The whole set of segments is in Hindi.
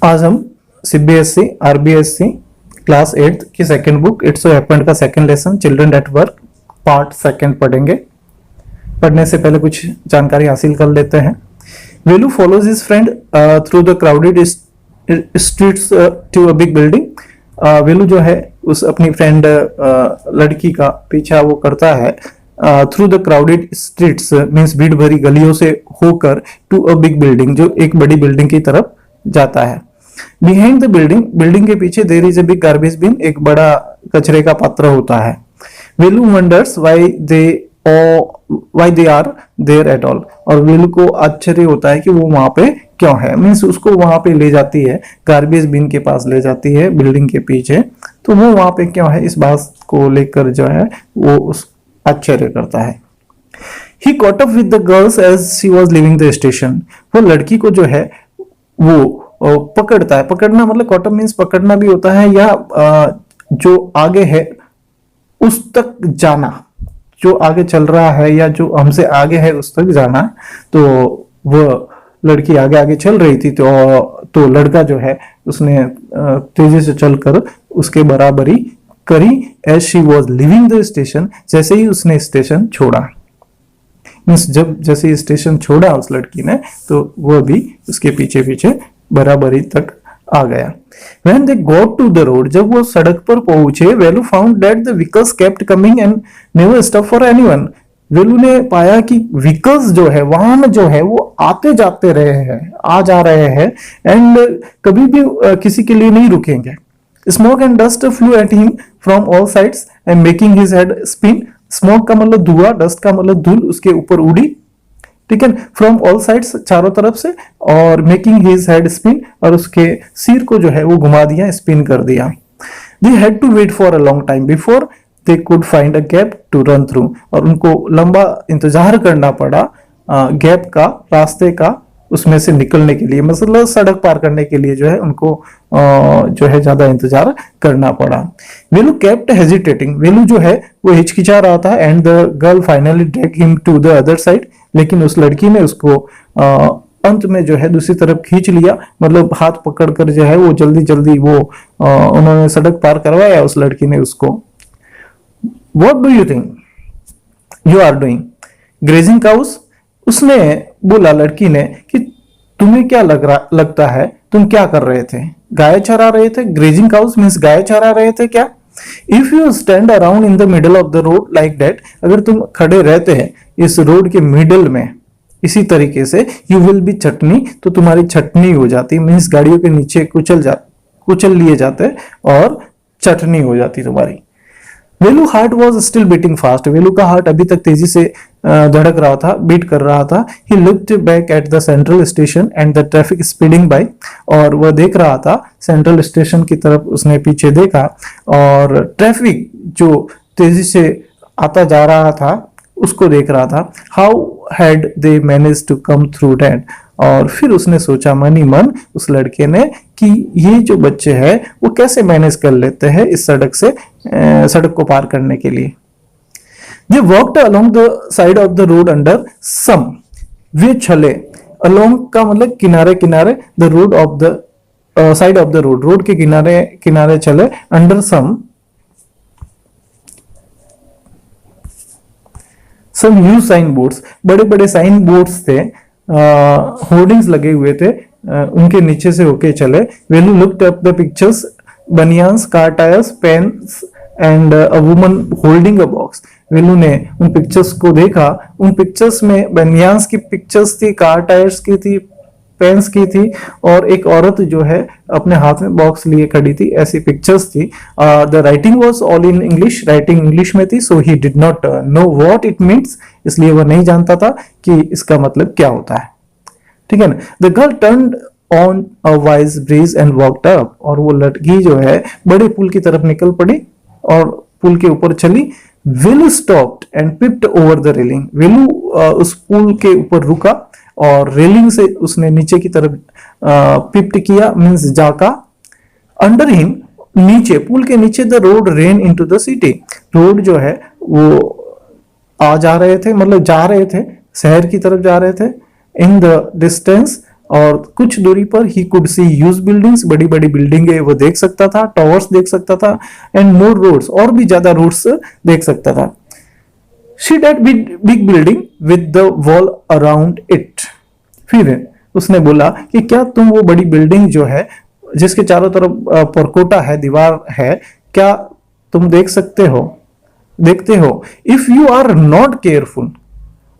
आज हम सीबीएसई आरबीएसई क्लास 8 की second book it's so happened का second lesson children at work part second पढ़ेंगे। पढ़ने से पहले कुछ जानकारी हासिल कर लेते हैं। Velu follows his friend through the crowded streets to a big building. Velu जो है उस अपनी फ्रेंड लड़की का पीछा वो करता है through the crowded streets means भीड़ भरी गलियों से होकर टू अ बिग बिल्डिंग, जो एक बड़ी बिल्डिंग की तरफ जाता है। बिहाइंड द बिल्डिंग, बिल्डिंग के पीछे there is a big garbage bin, एक बड़ा कचरे का पात्र होता है। Velu wonders why they are there at all, और वेलू को आश्चर्य होता है कि वो वहां पे क्यों है। मीन्स उसको वहां पे ले जाती है, गार्बेज बिन के पास ले जाती है बिल्डिंग के पीछे, तो वो वहां पे क्यों है इस बात को लेकर जो है वो उस आश्चर्य करता है। He caught up with the girls as she was leaving the station, वो लड़की को जो है वो पकड़ता है। पकड़ना मतलब कॉटअप मीन्स पकड़ना भी होता है, या जो आगे है उस तक जाना, जो आगे चल रहा है या जो हमसे आगे है उस तक जाना। तो वो लड़की आगे आगे चल रही थी, तो लड़का जो है उसने तेजी से चलकर उसके बराबरी करी as she was leaving the station, जैसे ही उसने स्टेशन छोड़ा। मीन्स जब जैसे स्टेशन छोड़ा उस लड़की ने, तो वो भी उसके पीछे पीछे बराबरी तक आ गया। When they got to the road, जब वो सड़क पर पहुंचे, Velu found that the vehicles kept coming and never stop for anyone. Velu ने पाया कि व्हीकल्स जो है, वाहन जो है वो आते जाते रहे हैं, आ जा रहे हैं एंड कभी भी किसी के लिए नहीं रुकेंगे। Smoke and dust flu at him from all sides and making his head spin. Smoke का मतलब धुआं, डस्ट का मतलब धूल उसके ऊपर उड़ी, ठीक है, फ्रॉम ऑल साइड्स चारों तरफ से, और मेकिंग हिज हेड स्पिन, और उसके सिर को जो है वो घुमा दिया, स्पिन कर दिया। They had to wait for a long time before they could find a gap to run through, और उनको लंबा इंतजार करना पड़ा गैप का, रास्ते का, उसमें से निकलने के लिए, मतलब सड़क पार करने के लिए जो है उनको जो है ज्यादा इंतजार करना पड़ा। वेलू केप्ट हेजिटेटिंग, वेलू जो है वो हिचकिचा रहा था, and the girl finally drag him to the other side, लेकिन उस लड़की ने उसको अंत में जो है दूसरी तरफ खींच लिया, मतलब हाथ पकड़कर जो है वो जल्दी जल्दी वो उन्होंने सड़क पार करवाया उस लड़की ने उसको। What do you think you are doing grazing cows, उसने बोला लड़की ने कि तुम्हें क्या लगता है तुम क्या कर रहे थे? गाय चरा रहे थे? ग्रेजिंग काउस मीन्स गाय चरा रहे थे क्या? If you stand around in the middle of the road like that, अगर तुम खड़े रहते हैं इस रोड के मिडल में इसी तरीके से, यू विल बी चटनी, तो तुम्हारी चटनी हो जाती, मीन्स गाड़ियों के नीचे कुचल लिए जाते और चटनी हो जाती तुम्हारी। Velu heart was still beating fast, Velu का हार्ट अभी तक तेजी से धड़क रहा था, बीट कर रहा था। He looked back at the central station and the traffic speeding by, और वह देख रहा था सेंट्रल स्टेशन की तरफ, उसने पीछे देखा और ट्रैफिक जो तेजी से आता जा रहा था उसको देख रहा था। How had they manage to come through that, और फिर उसने सोचा मन ही मन उस लड़के ने कि ये जो बच्चे हैं वो कैसे मैनेज कर लेते हैं इस सड़क को पार करने के लिए। They walked along the side of the road under some, वे चले, अलोंग का मतलब किनारे किनारे, the road of the side of the road के किनारे किनारे चले, under some huge signboards, बड़े बड़े साइन बोर्ड्स थे, होर्डिंग्स लगे हुए थे, उनके नीचे से होके चले। Velu looked up the pictures, banians, car tyres, pens and a woman holding a box. Velu ने उन पिक्चर्स को देखा, उन पिक्चर्स में बनियान्स की पिक्चर्स थी, कार टायर्स की थी, पेन्स की थी, और एक औरत जो है अपने हाथ में बॉक्स लिए खड़ी थी, ऐसी पिक्चर्स थी। The writing was all in English, writing English में थी, so he did not know what it means, इसलिए वह नहीं जानता था कि इसका मतलब क्या होता है, ठीक है ना। The girl turned on a wise bridge and walked up, और वो लड़की जो है बड़े पुल की तरफ निकल पड़ी और पुल के ऊपर चली। Velu stopped and peeped over the railing, Velu उस पुल के ऊपर रुका और रेलिंग से उसने नीचे की तरफ पिप्ट किया, मींस झांका। अंडर हिम, नीचे, पुल के नीचे, the road rain into the city, road जो है वो आ जा रहे थे, मतलब जा रहे थे, शहर की तरफ जा रहे थे। इन द डिस्टेंस और कुछ दूरी पर he could see huge buildings, बड़ी बड़ी बिल्डिंगें वो देख सकता था, टावर्स देख सकता था, एंड मोर रोड्स, और भी ज्यादा रोड्स देख सकता था। She date big building with the wall around it. फिर उसने बोला कि क्या तुम वो बड़ी बिल्डिंग जो है जिसके चारों तरफ परकोटा है, दीवार है, क्या तुम देखते हो? If you are not careful,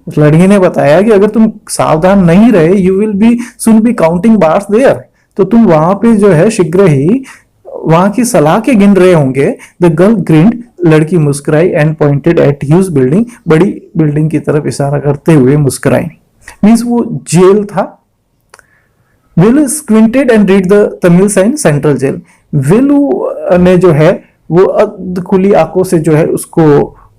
उस लड़की ने बताया कि अगर तुम सावधान नहीं रहे, you will be soon be counting bars there, तो तुम वहां पे जो है शीघ्र ही वहां की सलाखें गिन रहे होंगे। द गर्ल ग्रिन्ड, लड़की मुस्कुराई, and pointed at huge building, बड़ी बिल्डिंग की तरफ इशारा करते हुए मुस्कुराई। मीन्स वो जेल था। Velu squinted and read the Tamil sign central jail. Velu ने जो है वो अध खुली आंखों से जो है उसको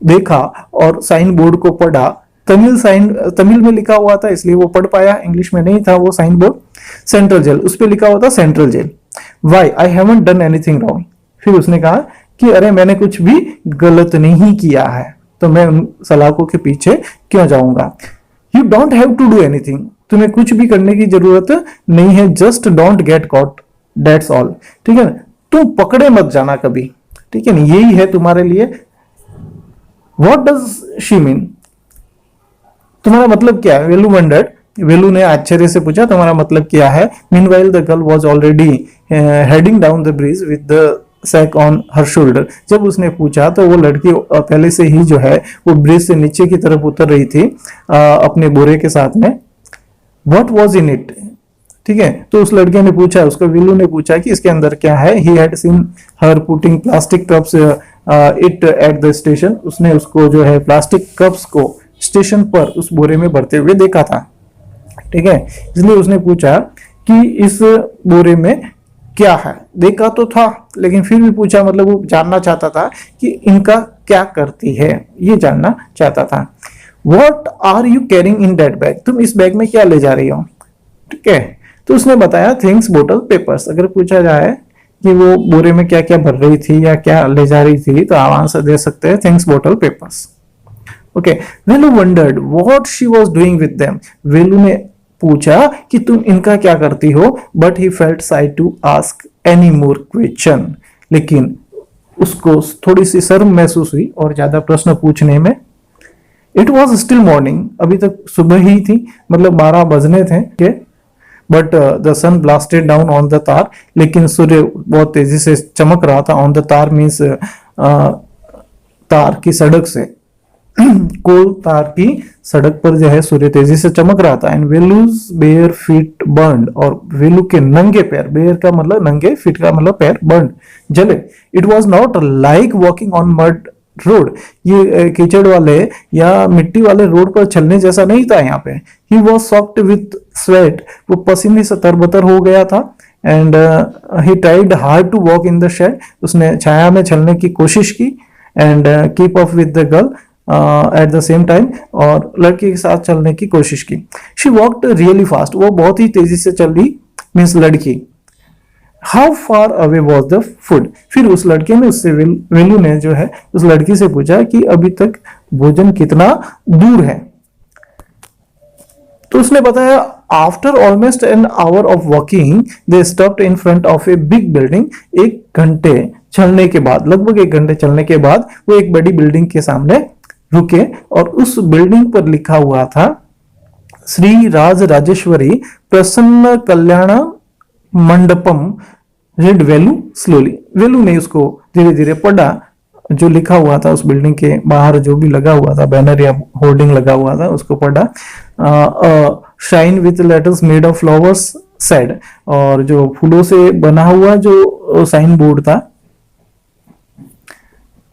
देखा और साइन बोर्ड को पढ़ा। तमिल में लिखा हुआ था इसलिए वो पढ़ पाया, इंग्लिश में नहीं था वो साइन बोर्ड। सेंट्रल जेल, उस पर लिखा हुआ था central jail. Why I haven't done anything wrong. फिर उसने कहा कि अरे मैंने कुछ भी गलत नहीं किया है, तो मैं उन सलाखों के पीछे क्यों जाऊंगा। You don't have to do anything, तुम्हें कुछ भी करने की जरूरत नहीं है। Just don't get caught, that's all. ठीक है ना, तुम पकड़े मत जाना कभी, ठीक है ना, यही है तुम्हारे लिए। व्हाट डज शी मीन, तुम्हारा मतलब क्या है? वेलू वंडर्ड, वेलू ने आश्चर्य से पूछा तुम्हारा मतलब क्या है। Meanwhile the girl was already heading down the bridge with the sack on her shoulder. जब उसने पूछा तो वो लड़की पहले से ही जो है वो ब्रिज से नीचे की तरफ उतर रही थी अपने बोरे के साथ में। व्हाट वाज इन इट, ठीक है, तो उस लड़के ने पूछा, उसको विलू ने पूछा कि इसके अंदर क्या है। He had seen her putting plastic cups it at the station, उसने उसको जो है प्लास्टिक कप्स को स्टेशन पर उस बोरे में भरते हुए देखा था, ठीक है, इसलिए उसने पूछा कि इस बोरे में क्या है। देखा तो था लेकिन फिर भी पूछा, मतलब वो जानना चाहता था कि इनका क्या करती है, ये जानना चाहता था। What are you carrying in that bag, तुम इस बैग में क्या ले जा रही हो, ठीक है, तो उसने बताया थिंग्स बोतल पेपर्स। अगर पूछा जाए कि वो बोरे में क्या क्या भर रही थी या क्या ले जा रही थी तो आप आंसर दे सकते हैं थिंग्स बोतल papers. Okay, Velu wondered what she was doing with them, Velu ने पूछा कि तुम इनका क्या करती हो। But he felt shy to ask any more question, लेकिन उसको थोड़ी सी शर्म महसूस हुई और ज्यादा प्रश्न पूछने में। इट वॉज स्टिल मॉर्निंग, अभी तक सुबह ही थी, मतलब 12 बजने थे। But the sun blasted down on the tar, लेकिन सूर्य बहुत तेजी से चमक रहा था। ऑन द तार मीन्स तार की सड़क से, कोल तार की सड़क पर जो है सूर्य तेजी से चमक रहा था। एंड वेलूज बेयर फीट बर्न्ड, और वेलू के नंगे पैर, बेयर का मतलब नंगे, फीट का मतलब पैर, बर्न्ड जले। It was not like walking on mud road, ये कीचड़ वाले या मिट्टी वाले रोड पर चलने जैसा नहीं था यहाँ पे। He was soaked with sweat, वो पसीने से तरबतर हो गया था। And he tried hard to walk in the shade, उसने छाया में चलने की कोशिश की। And keep up with the girl at the same time, और लड़की के साथ चलने की कोशिश की। शी वॉकड रियली फास्ट, वो बहुत ही तेजी से चल रही, मीन्स लड़की। How far away was the food, फिर उस लड़के ने उससे वेलू ने जो है उस लड़की से पूछा कि अभी तक भोजन कितना दूर है। तो उसने बताया after almost an hour of walking they stopped in front of a big building. एक घंटे चलने के बाद, लगभग एक घंटे चलने के बाद वो एक बड़ी बिल्डिंग के सामने रुके, और उस बिल्डिंग पर लिखा हुआ था श्री राज राजेश्वरी प्रसन्न कल्याण मंडपम। रेड वेलू स्लोली, वेलू ने उसको धीरे धीरे पढ़ा, जो लिखा हुआ था उस बिल्डिंग के बाहर, जो भी लगा हुआ था बैनर या होर्डिंग लगा हुआ था, उसको पढ़ा। Shine with letters made of flowers said, और जो फूलों से बना हुआ जो साइन बोर्ड था,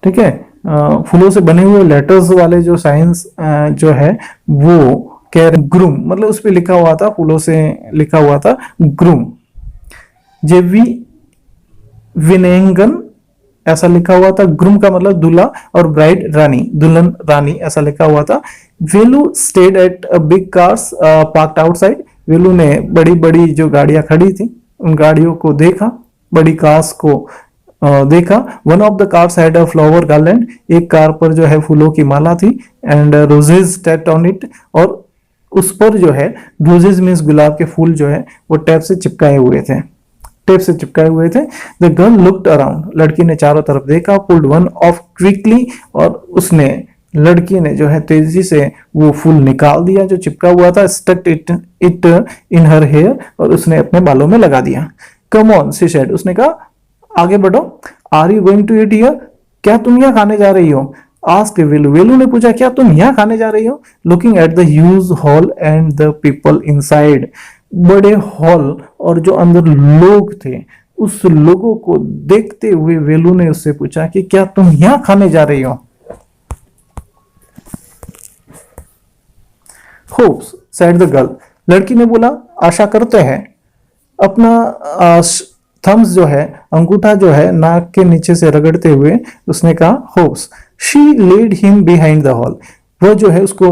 ठीक है, फूलों से बने हुए लेटर्स वाले जो साइंस जो है वो कह रहे ग्रूम, मतलब उस पर लिखा हुआ था, फूलों से लिखा हुआ था ग्रूम। जेवी विनेंगन ऐसा लिखा हुआ था, ग्रूम का मतलब दूल्हा, और ब्राइड रानी, दुल्हन रानी ऐसा लिखा हुआ था। Velu stared at big cars parked outside, Velu ने बड़ी बड़ी जो गाड़ियां खड़ी थी उन गाड़ियों को देखा, बड़ी कार्स को देखा। One of the cars had a flower garland, एक कार पर जो है फूलों की माला थी। And roses state on it, और उस पर जो है रोजेज मीन्स गुलाब के फूल जो है वो टेप से चिपकाए हुए थे, टेप से चिपकाए हुए थे। द गर्ल लुक्ड अराउंड, लड़की ने चारों तरफ देखा, पुल्ड वन ऑफ क्विकली, और उसने, लड़की ने जो है तेजी से वो फूल निकाल दिया जो चिपका हुआ था, stuck it in her hair, और उसने अपने बालों में लगा दिया। कम ऑन शी सेड, उसने कहा आगे बढ़ो। Are you going to eat here, क्या तुम यहाँ खाने जा रही हो? आस्क्ड वेलू, वेलू ने पूछा क्या तुम यहाँ खाने जा रही हो? Looking at the huge hall and the people inside, बड़े हॉल और जो अंदर लोग थे उस लोगों को देखते हुए वेलू ने उससे पूछा कि क्या तुम यहाँ खाने जा रही हो? होप्स सेड द गर्ल, लड़की ने बोला आशा करते हैं। अपना थम्स जो है, अंगूठा जो है नाक के नीचे से रगड़ते हुए उसने कहा होप्स। She led him behind the hall, वह जो है उसको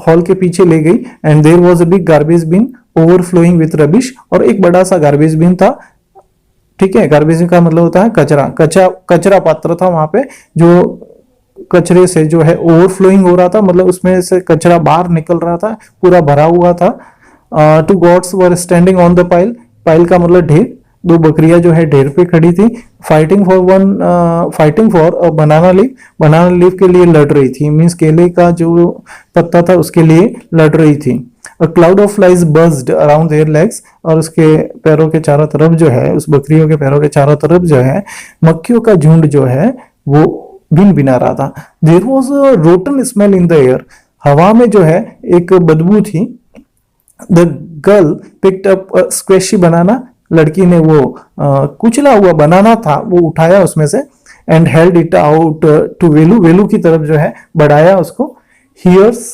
हॉल के पीछे ले गई। And there was a big garbage bin overflowing with rubbish, और एक बड़ा सा गार्बेज बिन था। ठीक है, गार्बेज का मतलब होता है कचरा, कचरा पात्र था वहां पे, जो कचरे से जो है ओवरफ्लोइंग हो रहा था, मतलब उसमें से कचरा बाहर निकल रहा था, पूरा भरा हुआ था। Two gods were standing on the pile, pile का मतलब ढेर, दो बकरियां जो है ढेर पे खड़ी थी। Fighting for banana leaf, banana leaf के लिए लड़ रही थी, मीन्स केले का जो पत्ता था उसके लिए लड़ रही थी। A cloud of flies buzzed around their legs, और उसके पैरों के चारों तरफ जो है, उस बकरियों के पैरों के चारों तरफ जो है मक्खियों का झुंड जो है वो बिन बिना रहा था। There was a rotten smell in the air, हवा में जो है एक बदबू थी। The girl picked up a squishy banana, लड़की ने वो कुचला हुआ बनाना था वो उठाया उसमें से, and held it out to वेलू, वेलू की तरफ जो है बढ़ाया उसको। Here's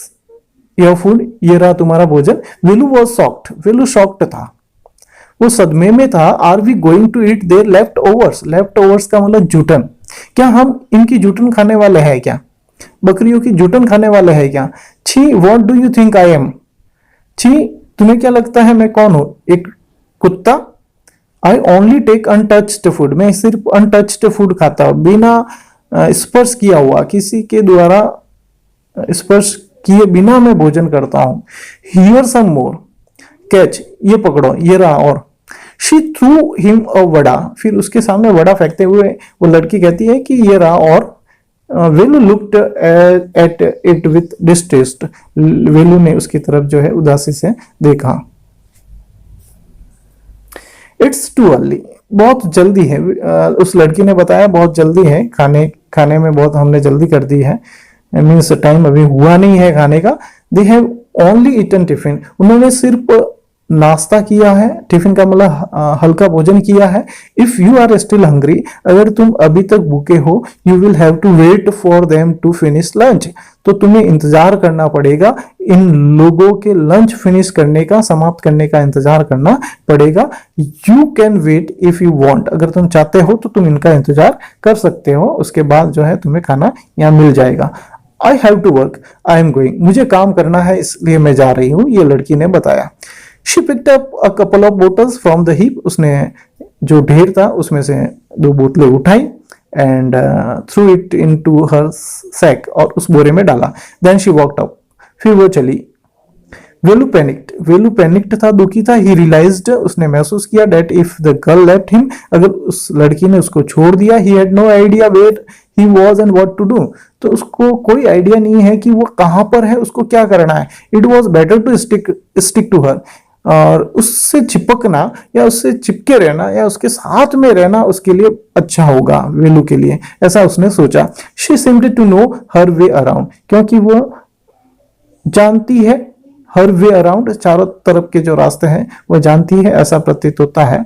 योर फूड, ये रहा तुम्हारा भोजन। Velu was shocked, Velu shocked था, वो सदमे में था। Are we going to eat their leftovers, leftovers का मतलब जूठन, क्या हम इनकी जूठन खाने वाले हैं क्या? बकरियों की जूठन खाने वाले हैं क्या? छी, what do you think I am, छी तुम्हें क्या लगता है मैं कौन हूं, एक कुत्ता? I only take untouched food, मैं सिर्फ अनटच्ड फूड खाता हूं, बिना स्पर्श किया हुआ, किसी के द्वारा स्पर्श किए बिना मैं भोजन करता हूं। हियर सम मोर, कैच, ये पकड़ो, ये रहा और। She threw him a vada, फिर उसके सामने वड़ा फेंकते हुए वो लड़की कहती है कि ये रहा और। Velu looked at it with distaste, Velu ने उसकी तरफ जो है उदासी से देखा। इट्स टू अर्ली, बहुत जल्दी है, उस लड़की ने बताया बहुत जल्दी है, खाने में बहुत हमने जल्दी कर दी है, मीन्स टाइम अभी हुआ नहीं है खाने का। They have only eaten tiffin, उन्होंने सिर्फ नाश्ता किया है, टिफिन का मतलब हल्का भोजन किया है। If you are still hungry, अगर तुम अभी तक भूखे हो, you will have to wait for them to finish lunch, तो तुम्हें इंतजार करना पड़ेगा, इन लोगों के लंच फिनिश करने का, समाप्त करने का इंतजार करना पड़ेगा। You can wait if you want, अगर तुम चाहते हो तो तुम इनका इंतजार कर सकते हो, उसके बाद जो है तुम्हें खाना यहाँ मिल जाएगा। I have to work, I am going, मुझे काम करना है इसलिए मैं जा रही हूँ, ये लड़की ने बताया। She picked up a couple of bottles from the heap, उसने जो ढेर था उसमें से 2 बोतलें उठाई and threw it into her sack, और उस बोरे में डाला। देन शी वॉकड अप, फिर वो चली। वेलू पैनिक्ड था, दुखी था। ही रियलाइज्ड, उसने महसूस किया, that if the girl left him, अगर उस लड़की ने उसको छोड़ दिया, he had no idea where he was and what to do, तो उसको कोई आइडिया नहीं है कि वो कहां पर है, उसको क्या करना है। It was better to stick to her, और उससे चिपकना या उससे चिपके रहना या उसके साथ में रहना उसके लिए अच्छा होगा, वेलू के लिए, ऐसा उसने सोचा। She seemed to know her way around, क्योंकि वो जानती है हर वे अराउंड, चारों तरफ के जो रास्ते हैं वो जानती है, ऐसा प्रतीत होता है।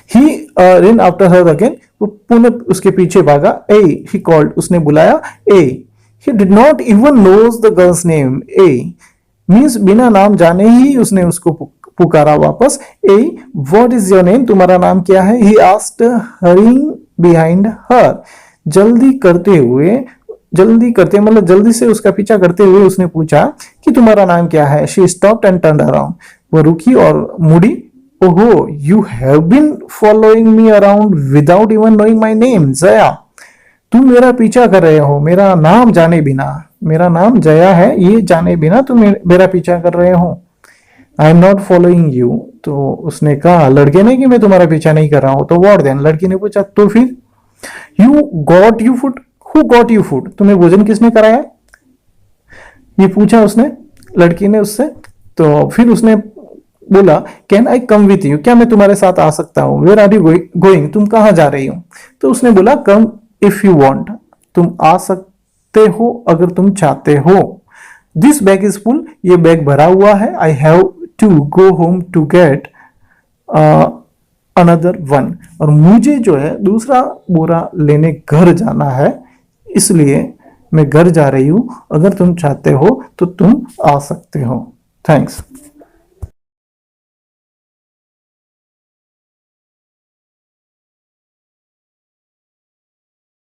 ही ran after her again, वो पुनः उसके पीछे भागा। ए, he called, उसने बुलाया। ए, he did not even knows the girl's name, A means बिना नाम जाने ही उसने उसको पुकारा वापस। ए, what is your name, तुम्हारा नाम क्या है? He asked, hurrying behind her, जल्दी करते मतलब जल्दी से उसका पीछा करते हुए उसने पूछा कि तुम्हारा नाम क्या है? She stopped and turned around, वो रुकी और मुड़ी। ओहो, you have been following me around without even knowing my name, Jaya, तुम मेरा पीछा कर रहे हो मेरा नाम जाने बिना। मेरा नाम जया है, ये जाने बिना तुम मेरा पीछा कर रहे हो। I am not following you. तो उसने कहा, लड़के ने, कि मैं तुम्हारा पीछा नहीं कर रहा हूं। तो व्हाट देन, लड़की ने पूछा, तो फिर? You got you food, who got you food, तुम्हें भोजन किसने कराया? ये पूछा उसने, लड़की ने उससे। तो फिर उसने बोला, can I come with you, क्या मैं तुम्हारे साथ आ सकता हूँ? वेयर आर यू गोइंग, तुम कहाँ जा रही हो? तो उसने बोला, कम इफ यू वांट, तुम आ सकते हो अगर तुम चाहते हो। दिस बैग इज फुल, ये बैग भरा हुआ है। I have to go home to get another one, और मुझे जो है दूसरा बोरा लेने घर जाना है, इसलिए मैं घर जा रही हूं। अगर तुम चाहते हो तो तुम आ सकते हो। थैंक्स।